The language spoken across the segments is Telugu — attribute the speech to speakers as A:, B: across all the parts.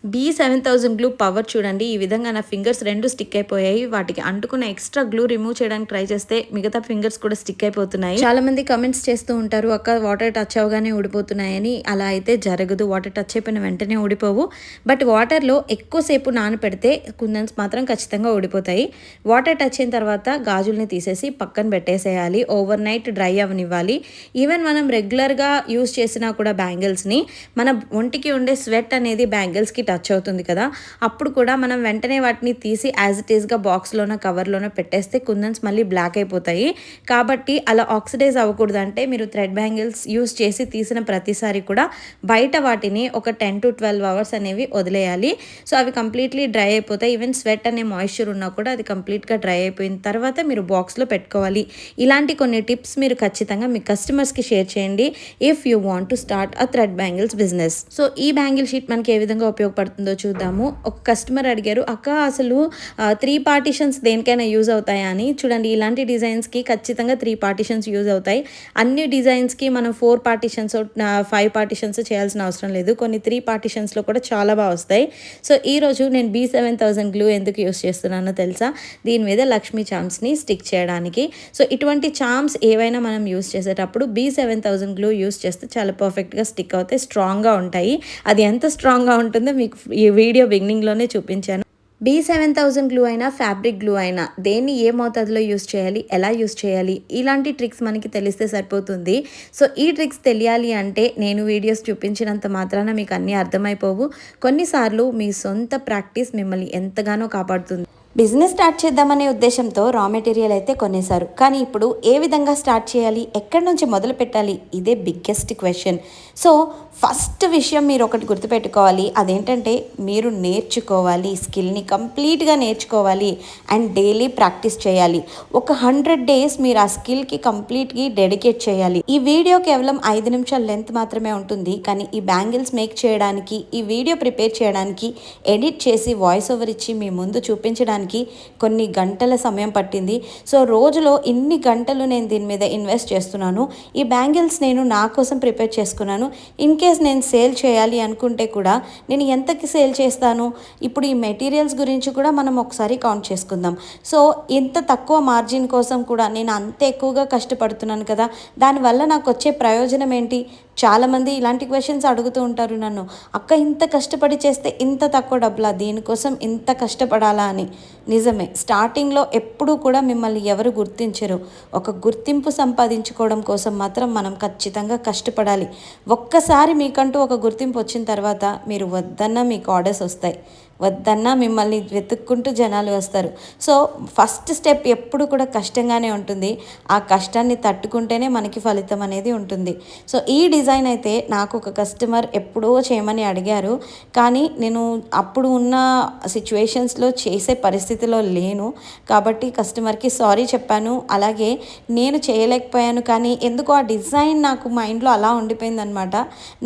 A: B7000 గ్లూ పవర్ చూడండి. ఈ విధంగా నా ఫింగర్స్ 2 స్టిక్ అయిపోయాయి. వాటికి అంటుకున్న ఎక్స్‌ట్రా గ్లూ రిమూవ్ చేయడానికి ట్రై చేస్తే మిగతా ఫింగర్స్ కూడా స్టిక్ అయిపోతున్నాయి. చాలా మంది కామెంట్స్ చేస్తూ ఉంటారు. అక్క వాటర్ టచ్ అవ్వగానే ఊడిపోతున్నాయని. అలా అయితే జరగదు. వాటర్ టచ్ అయిపోయిన వెంటనే ఊడిపోవు. బట్ వాటర్‌లో ఎక్కువసేపు నానపెడితే కుందన్స్ మాత్రం ఖచ్చితంగా ఊడిపోతాయి. వాటర్ టచ్ అయిన తర్వాత గాజుల్ని తీసేసి పక్కన పెట్టేసేయాలి. ఓవర్ నైట్ డ్రై అవ్వనివ్వాలి. ఈవెన్ మనం రెగ్యులర్‌గా యూజ్ చేసినా కూడా బ్యాంగిల్స్‌ని మన ఒంటికి ఉండే స్వెట్ అనేది బ్యాంగిల్స్‌కి టచ్ అవుతుంది కదా, అప్పుడు కూడా మనం వెంటనే వాటిని తీసి యాజ్ ఇట్ ఈస్గా బాక్స్లోనో కవర్లోనో పెట్టేస్తే కుందన్స్ మళ్ళీ బ్లాక్ అయిపోతాయి. కాబట్టి అలా ఆక్సిడైజ్ అవ్వకూడదు అంటే మీరు థ్రెడ్ బ్యాంగిల్స్ యూస్ చేసి తీసిన ప్రతిసారి కూడా బయట వాటిని ఒక 10 to 12 అవర్స్ అనేవి వదిలేయాలి. సో అవి కంప్లీట్లీ డ్రై అయిపోతాయి. ఈవెన్ స్వెట్ అనే మాయిశ్చర్ ఉన్నా కూడా అది కంప్లీట్గా డ్రై అయిపోయిన తర్వాత మీరు బాక్స్లో పెట్టుకోవాలి. ఇలాంటి కొన్ని టిప్స్ మీరు ఖచ్చితంగా మీ కస్టమర్స్కి షేర్ చేయండి if you want to start a thread bangles business. So ఈ బ్యాంగిల్ షీట్ మనకి ఏ విధంగా ఉపయోగపడుతుందో చూద్దాము. ఒక కస్టమర్ అడిగారు, అక్క అసలు 3 పార్టిషన్స్ దేనికైనా యూజ్ అవుతాయా అని. చూడండి, ఇలాంటి డిజైన్స్కి ఖచ్చితంగా 3 పార్టిషన్స్ యూజ్ అవుతాయి. అన్ని డిజైన్స్కి మనం 4 పార్టిషన్స్ 5 పార్టిషన్స్ చేయాల్సిన అవసరం లేదు. కొన్ని 3 పార్టిషన్స్లో కూడా చాలా బాగా వస్తాయి. సో ఈరోజు నేను B7000 గ్లూ ఎందుకు యూస్ చేస్తున్నానో తెలుసా? దీని మీద లక్ష్మీ చామ్స్ని స్టిక్ చేయడానికి. సో ఇటువంటి చామ్స్ ఏవైనా మనం యూస్ చేసేటప్పుడు B7000 గ్లూ యూస్ చేస్తే చాలా పర్ఫెక్ట్గా స్టిక్ అవుతాయి, స్ట్రాంగ్గా ఉంటాయి. అది ఎంత స్ట్రాంగ్గా ఉంటుందో మీకు ఈ వీడియో బిగినింగ్లోనే చూపించాను. B7000 గ్లూ అయినా ఫ్యాబ్రిక్ గ్లూ అయినా దేన్ని ఏ మోతాదులో యూస్ చేయాలి, ఎలా యూస్ చేయాలి, ఇలాంటి ట్రిక్స్ మనకి తెలిస్తే సరిపోతుంది. సో ఈ ట్రిక్స్ తెలియాలి అంటే నేను వీడియోస్ చూపించినంత మాత్రాన మీకు అన్నీ అర్థమైపోవు. కొన్నిసార్లు మీ సొంత ప్రాక్టీస్ మిమ్మల్ని ఎంతగానో కాపాడుతుంది. బిజినెస్ స్టార్ట్ చేద్దామనే ఉద్దేశంతో రా మెటీరియల్ అయితే కొనేశారు. కానీ ఇప్పుడు ఏ విధంగా స్టార్ట్ చేయాలి, ఎక్కడి నుంచి మొదలు పెట్టాలి, ఇదే బిగ్గెస్ట్ క్వశ్చన్. సో ఫస్ట్ విషయం మీరు ఒకటి గుర్తుపెట్టుకోవాలి. అదేంటంటే మీరు నేర్చుకోవాలి, స్కిల్ని కంప్లీట్గా నేర్చుకోవాలి అండ్ డైలీ ప్రాక్టీస్ చేయాలి. ఒక 100 days మీరు ఆ స్కిల్కి కంప్లీట్గా డెడికేట్ చేయాలి. ఈ వీడియో కేవలం 5 నిమిషాల లెంత్ మాత్రమే ఉంటుంది. కానీ ఈ బ్యాంగిల్స్ మేక్ చేయడానికి, ఈ వీడియో ప్రిపేర్ చేయడానికి, ఎడిట్ చేసి వాయిస్ ఓవర్ ఇచ్చి మీ ముందు చూపించడానికి కొన్ని గంటల సమయం పట్టింది. సో రోజులో ఇన్ని గంటలు నేను దీని మీద ఇన్వెస్ట్ చేస్తున్నాను. ఈ బ్యాంగిల్స్ నేను నా కోసం ప్రిపేర్ చేసుకున్నాను. ఇన్ కేస్ నేను సేల్ చేయాలి అనుకుంటే కూడా నేను ఎంతకి సేల్ చేస్తాను, ఇప్పుడు ఈ మెటీరియల్స్ గురించి కూడా మనం ఒకసారి కౌంట్ చేసుకుందాం. సో ఇంత తక్కువ మార్జిన్ కోసం కూడా నేను అంత ఎక్కువగా కష్టపడుతున్నాను కదా, దానివల్ల నాకు వచ్చే ప్రయోజనం ఏంటి? చాలామంది ఇలాంటి క్వశ్చన్స్ అడుగుతూ ఉంటారు నన్ను, అక్క ఇంత కష్టపడి చేస్తే ఇంత తక్కువ డబ్బులా, దీనికోసం ఇంత కష్టపడాలా అని. నిజమే, స్టార్టింగ్లో ఎప్పుడూ కూడా మిమ్మల్ని ఎవరు గుర్తించరు. ఒక గుర్తింపు సంపాదించుకోవడం కోసం మాత్రం మనం ఖచ్చితంగా కష్టపడాలి. ఒక్కసారి మీకంటూ ఒక గుర్తింపు వచ్చిన తర్వాత మీరు వద్దన్నా మీకు ఆర్డర్స్ వస్తాయి, వద్దన్నా మిమ్మల్ని వెతుక్కుంటూ జనాలు వస్తారు. సో ఫస్ట్ స్టెప్ ఎప్పుడు కూడా కష్టంగానే ఉంటుంది. ఆ కష్టాన్ని తట్టుకుంటేనే మనకి ఫలితం అనేది ఉంటుంది. సో ఈ డిజైన్ అయితే నాకు ఒక కస్టమర్ ఎప్పుడో చేయమని అడిగారు. కానీ నేను అప్పుడు ఉన్న సిచ్యువేషన్స్లో చేసే పరిస్థితిలో లేను. కాబట్టి కస్టమర్కి సారీ చెప్పాను. అలాగే నేను చేయలేకపోయాను, కానీ ఎందుకో ఆ డిజైన్ నాకు మైండ్లో అలా ఉండిపోయిందనమాట.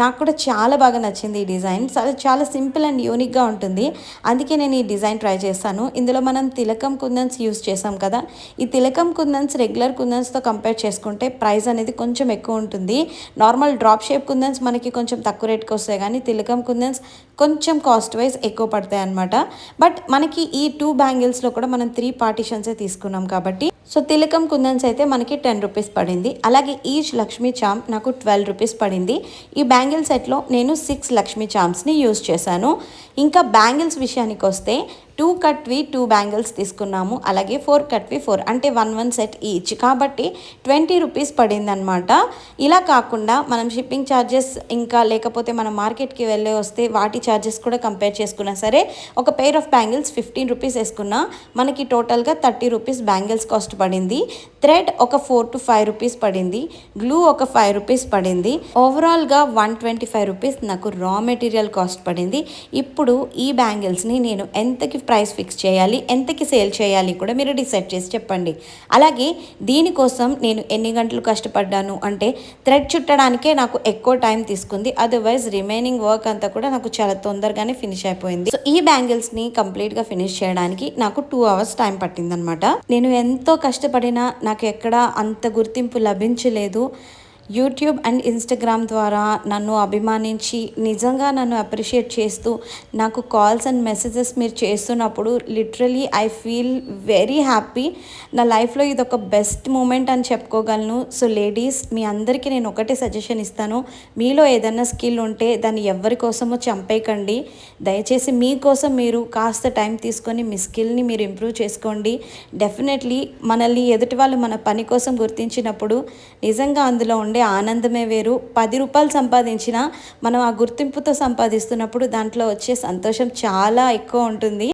A: నాకు కూడా చాలా బాగా నచ్చింది ఈ డిజైన్. చాలా సింపుల్ అండ్ యూనిక్గా ఉంటుంది. అందుకే నేను ఈ డిజైన్ ట్రై చేస్తాను. ఇందులో మనం తిలకం కుందన్స్ యూస్ చేసాం కదా, ఈ తిలకం కుందన్స్ రెగ్యులర్ కుందన్స్తో కంపేర్ చేసుకుంటే ప్రైస్ అనేది కొంచెం ఎక్కువ ఉంటుంది. నార్మల్ డ్రాప్ షేప్ కుందన్స్ మనకి కొంచెం తక్కువ రేట్కి వస్తాయి, కానీ తిలకం కుందన్స్ కొంచెం కాస్ట్ వైజ్ ఎక్కువ పడతాయి అనమాట. బట్ మనకి ఈ 2 బ్యాంగిల్స్లో కూడా మనం 3 పార్టిషన్సే తీసుకున్నాం కాబట్టి సో తిలకం కుందన్స్ అయితే మనకి 10 రూపీస్ పడింది. అలాగే ఈచ్ లక్ష్మీ చామ్ నాకు 12 రూపీస్ పడింది. ఈ బ్యాంగిల్ సెట్లో నేను 6 లక్ష్మీ చామ్స్ని యూస్ చేశాను. ఇంకా బ్యాంగిల్స్ విషయానికి వస్తే 2 కట్వి 2 బ్యాంగిల్స్ తీసుకున్నాము. అలాగే 4 కట్వి 4, అంటే 1 సెట్ ఈచ్, కాబట్టి 20 రూపీస్ పడింది అనమాట. ఇలా కాకుండా మనం షిప్పింగ్ ఛార్జెస్ ఇంకా లేకపోతే మనం మార్కెట్కి వెళ్ళి వస్తే వాటి ఛార్జెస్ కూడా కంపేర్ చేసుకున్నా సరే ఒక పెయిర్ ఆఫ్ బ్యాంగిల్స్ 15 రూపీస్ వేసుకున్నా మనకి టోటల్గా 30 రూపీస్ బ్యాంగిల్స్ కాస్ట్ పడింది. థ్రెడ్ ఒక 4 to 5 రూపీస్ పడింది. గ్లూ ఒక 5 రూపీస్ పడింది. ఓవరాల్గా 125 రూపీస్ నాకు రా మెటీరియల్ కాస్ట్ పడింది. ఇప్పుడు ఈ బ్యాంగిల్స్ని నేను ఎంతకి ప్రైస్ ఫిక్స్ చేయాలి, ఎంతకి సేల్ చేయాలి కూడా మీరు డిసైడ్ చేసి చెప్పండి. అలాగే దీనికోసం నేను ఎన్ని గంటలు కష్టపడ్డాను అంటే థ్రెడ్ చుట్టడానికే నాకు ఎక్కువ టైం తీసుకుంది. అదర్వైజ్ రిమైనింగ్ వర్క్ అంతా కూడా నాకు చాలా తొందరగానే ఫినిష్ అయిపోయింది. సో ఈ బ్యాంగిల్స్ని కంప్లీట్గా ఫినిష్ చేయడానికి నాకు 2 hours టైం పట్టిందనమాట. నేను ఎంతో కష్టపడినా నాకు ఎక్కడ అంత గుర్తింపు లభించలేదు. యూట్యూబ్ అండ్ ఇన్స్టాగ్రామ్ ద్వారా నన్ను అభిమానించి నిజంగా నన్ను అప్రిషియేట్ చేస్తూ నాకు కాల్స్ అండ్ మెసేజెస్ మీరు చేస్తున్నప్పుడు literally I feel very happy. నా లైఫ్లో ఇది ఒక బెస్ట్ మూమెంట్ అని చెప్పుకోగలను. సో లేడీస్, మీ అందరికీ నేను ఒకటే సజెషన్ ఇస్తాను, మీలో ఏదైనా స్కిల్ ఉంటే దాన్ని ఎవరి కోసమో చంపేయకండి. దయచేసి మీకోసం మీరు కాస్త టైం తీసుకొని మీ స్కిల్ని మీరు ఇంప్రూవ్ చేసుకోండి. డెఫినెట్లీ మనల్ని ఎదుటి వాళ్ళు మన పని కోసం గుర్తించినప్పుడు నిజంగా అందులో ఉండే ఆనందమే వేరు. 10 రూపాయలు సంపాదించినా మనం ఆ గుర్తింపుతో సంపాదిస్తున్నప్పుడు దాంట్లో వచ్చే సంతోషం చాలా ఎక్కువ ఉంటుంది.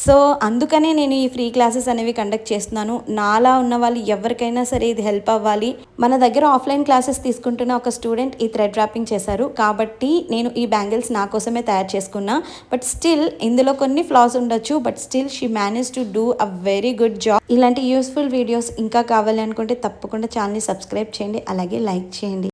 A: సో అందుకనే నేను ఈ ఫ్రీ క్లాసెస్ అనేవి కండక్ట్ చేస్తున్నాను. నాలా ఉన్న వాళ్ళు ఎవరికైనా సరే ఇది హెల్ప్ అవ్వాలి. మన దగ్గర ఆఫ్లైన్ క్లాసెస్ తీసుకుంటున్న ఒక స్టూడెంట్ ఈ థ్రెడ్ ర్యాపింగ్ చేశారు కాబట్టి నేను ఈ బ్యాంగిల్స్ నా కోసమే తయారు చేసుకున్నా. బట్ స్టిల్ ఇందులో కొన్ని ఫ్లాస్ ఉండొచ్చు, but still she manage to do a very good job. ఇలాంటి యూస్ఫుల్ వీడియోస్ ఇంకా కావాలి అనుకుంటే తప్పకుండా ఛానల్ని సబ్స్క్రైబ్ చేయండి, అలాగే లైక్ చేయండి.